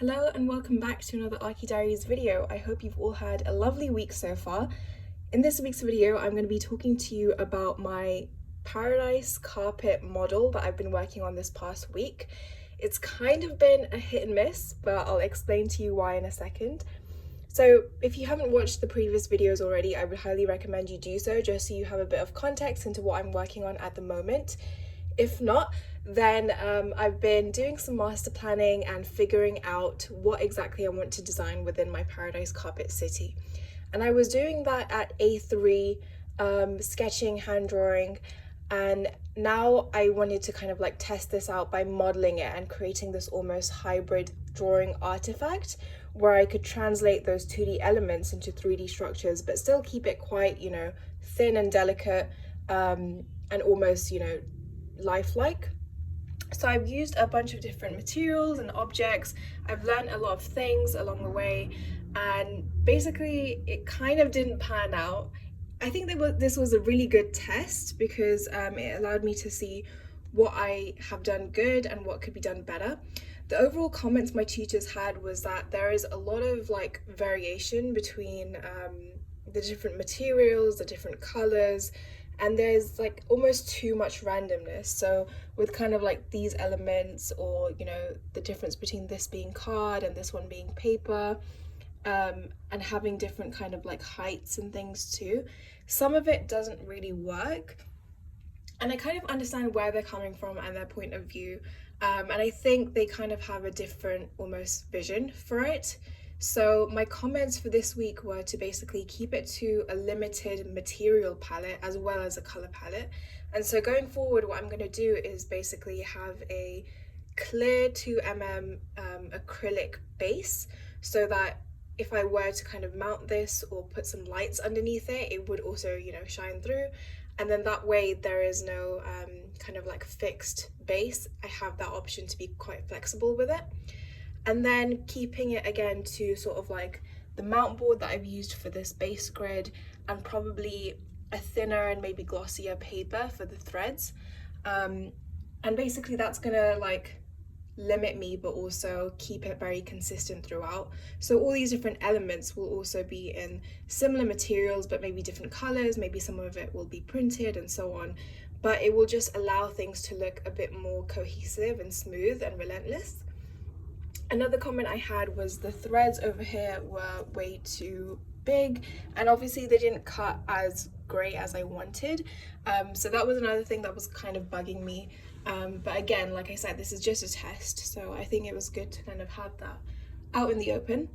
Hello and welcome back to another Archi Diaries video. I hope you've all had a lovely week so far. In this week's video, I'm going to be talking to you about my paradise carpet model that I've been working on this past week. It's kind of been a hit and miss, but I'll explain to you why in a second. So if you haven't watched the previous videos already, I would highly recommend you do so, just so you have a bit of context into what I'm working on at the moment. If not, then I've been doing some master planning and figuring out what exactly I want to design within my paradise carpet city. And I was doing that at A3, sketching, hand drawing, and now I wanted to kind of like test this out by modeling it and creating this almost hybrid drawing artifact where I could translate those 2D elements into 3D structures, but still keep it quite, thin and delicate, and almost, lifelike. So I've used a bunch of different materials and objects. I've learned a lot of things along the way, and basically it kind of didn't pan out. I think this was a really good test because it allowed me to see what I have done good and what could be done better. The overall comments my tutors had was that there is a lot of like variation between the different materials, the different colors, and there's like almost too much randomness. So with kind of like these elements, or the difference between this being card and this one being paper, and having different kind of like heights and things too, some of it doesn't really work. And I kind of understand where they're coming from and their point of view, and I think they kind of have a different almost vision for it. So my comments for this week were to basically keep it to a limited material palette as well as a color palette. And so going forward, what I'm going to do is basically have a clear 2mm acrylic base, so that if I were to kind of mount this or put some lights underneath it, it would also, shine through. And then that way there is no kind of like fixed base. I have that option to be quite flexible with it. And then keeping it again to sort of like the mount board that I've used for this base grid, and probably a thinner and maybe glossier paper for the threads. And basically that's gonna like limit me but also keep it very consistent throughout. So all these different elements will also be in similar materials but maybe different colors, maybe some of it will be printed and so on, but it will just allow things to look a bit more cohesive and smooth and relentless. Another comment I had was the threads over here were way too big, and obviously they didn't cut as great as I wanted. So that was another thing that was kind of bugging me. But again, like I said, this is just a test, so I think it was good to kind of have that out in the open.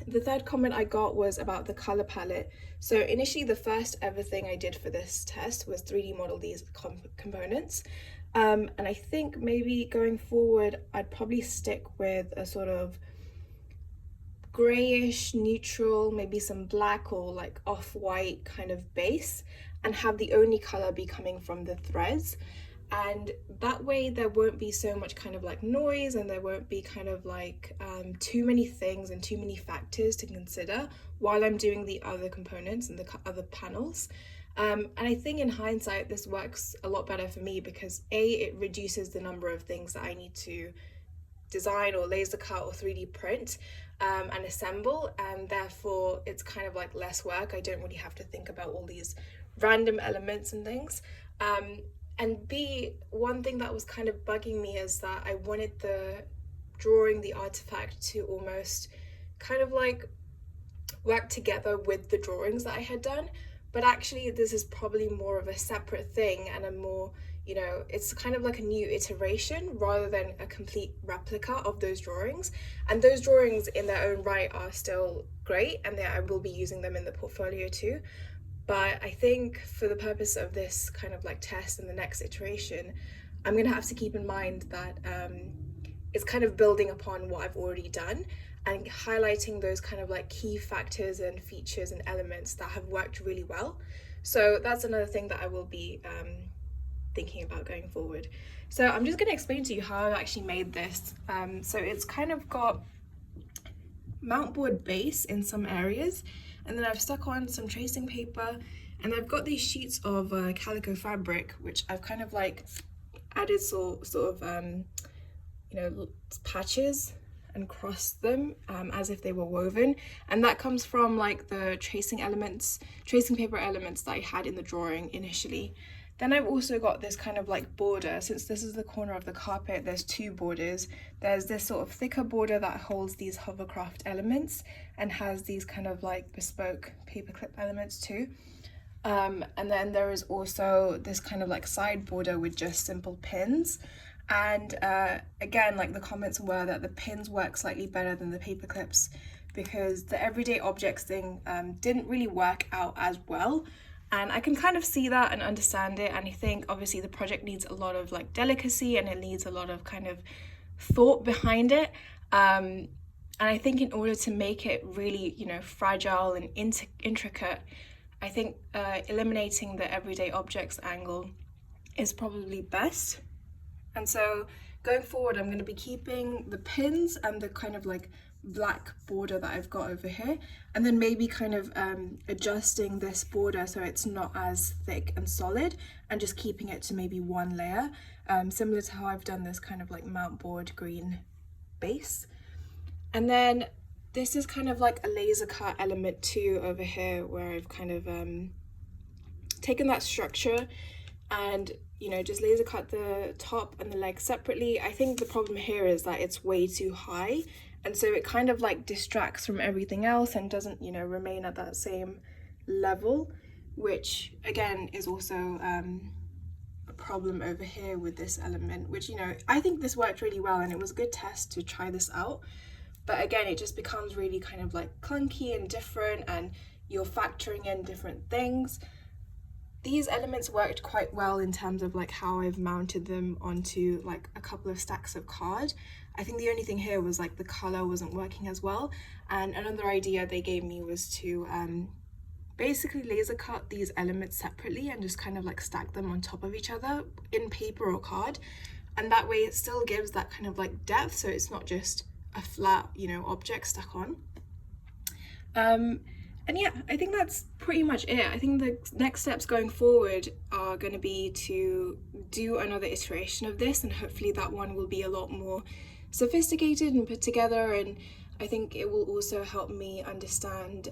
The third comment I got was about the color palette. So initially the first ever thing I did for this test was 3D model these components. And I think maybe going forward, I'd probably stick with a sort of grayish, neutral, maybe some black or like off-white kind of base, and have the only color be coming from the threads. And that way there won't be so much kind of like noise, and there won't be kind of like too many things and too many factors to consider while I'm doing the other components and the other panels. And I think in hindsight this works a lot better for me because it reduces the number of things that I need to design or laser cut or 3D print and assemble, and therefore it's kind of like less work. I don't really have to think about all these random elements and things. And B, one thing that was kind of bugging me is that I wanted the artifact to almost kind of like work together with the drawings that I had done. But actually this is probably more of a separate thing and a more, it's kind of like a new iteration rather than a complete replica of those drawings. And those drawings in their own right are still great, and I will be using them in the portfolio too. But I think for the purpose of this kind of like test and the next iteration, I'm gonna have to keep in mind that it's kind of building upon what I've already done and highlighting those kind of like key factors and features and elements that have worked really well. So that's another thing that I will be thinking about going forward. So I'm just going to explain to you how I've actually made this. So it's kind of got mount board base in some areas, and then I've stuck on some tracing paper, and I've got these sheets of calico fabric, which I've kind of like added sort of patches and cross them as if they were woven, and that comes from like the tracing paper elements that I had in the drawing initially. Then I've also got this kind of like border. Since this is the corner of the carpet, there's two borders. There's this sort of thicker border that holds these hovercraft elements and has these kind of like bespoke paperclip elements too. And then there is also this kind of like side border with just simple pins. And again, like the comments were that the pins work slightly better than the paper clips because the everyday objects thing didn't really work out as well. And I can kind of see that and understand it. And I think obviously the project needs a lot of like delicacy and it needs a lot of kind of thought behind it. And I think in order to make it really, you know, fragile and intricate, I think eliminating the everyday objects angle is probably best. And so going forward, I'm going to be keeping the pins and the kind of like black border that I've got over here, and then maybe kind of adjusting this border so it's not as thick and solid, and just keeping it to maybe one layer, similar to how I've done this kind of like mount board green base. And then this is kind of like a laser cut element too over here, where I've kind of taken that structure and, you know, just laser cut the top and the legs separately. I think the problem here is that it's way too high, and so it kind of like distracts from everything else and doesn't, you know, remain at that same level, which again is also a problem over here with this element, which, you know, I think this worked really well and it was a good test to try this out. But again, it just becomes really kind of like clunky and different, and you're factoring in different things. These elements worked quite well in terms of like how I've mounted them onto like a couple of stacks of card. I think the only thing here was like the color wasn't working as well. And another idea they gave me was to basically laser cut these elements separately and just kind of like stack them on top of each other in paper or card. And that way it still gives that kind of like depth, so it's not just a flat, you know, object stuck on. And yeah, I think that's pretty much it. I think the next steps going forward are going to be to do another iteration of this, and hopefully that one will be a lot more sophisticated and put together, and I think it will also help me understand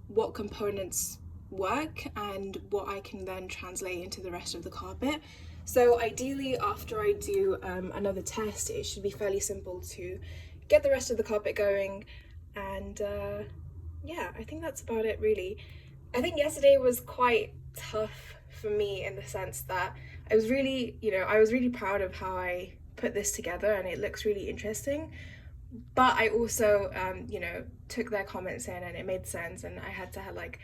what components work and what I can then translate into the rest of the carpet. So ideally, after I do another test, it should be fairly simple to get the rest of the carpet going. And yeah, I think that's about it really. I think yesterday was quite tough for me in the sense that I was really, you know, I was really proud of how I put this together and it looks really interesting. But I also, you know, took their comments in and it made sense, and I had to like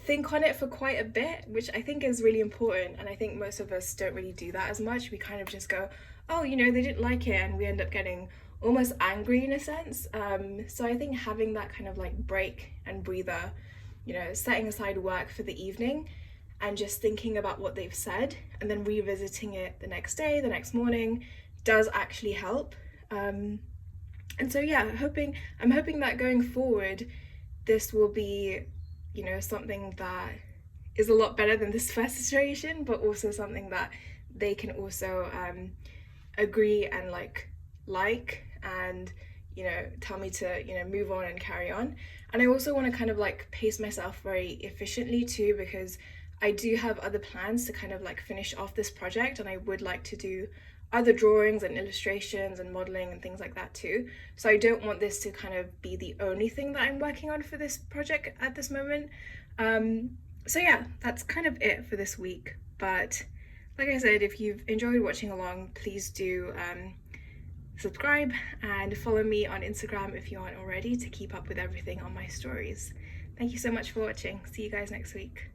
think on it for quite a bit, which I think is really important. And I think most of us don't really do that as much. We kind of just go, oh, you know, they didn't like it, and we end up getting almost angry in a sense. So I think having that kind of like break and breather, you know, setting aside work for the evening and just thinking about what they've said and then revisiting it the next day, the next morning, does actually help. And so yeah, I'm hoping that going forward this will be, you know, something that is a lot better than this first iteration, but also something that they can also agree and like and, you know, tell me to, you know, move on and carry on. And I also want to kind of like pace myself very efficiently too, because I do have other plans to kind of like finish off this project, and I would like to do other drawings and illustrations and modeling and things like that too. So I don't want this to kind of be the only thing that I'm working on for this project at this moment. So yeah, that's kind of it for this week. But like I said, if you've enjoyed watching along, please do subscribe and follow me on Instagram if you aren't already, to keep up with everything on my stories. Thank you so much for watching. See you guys next week.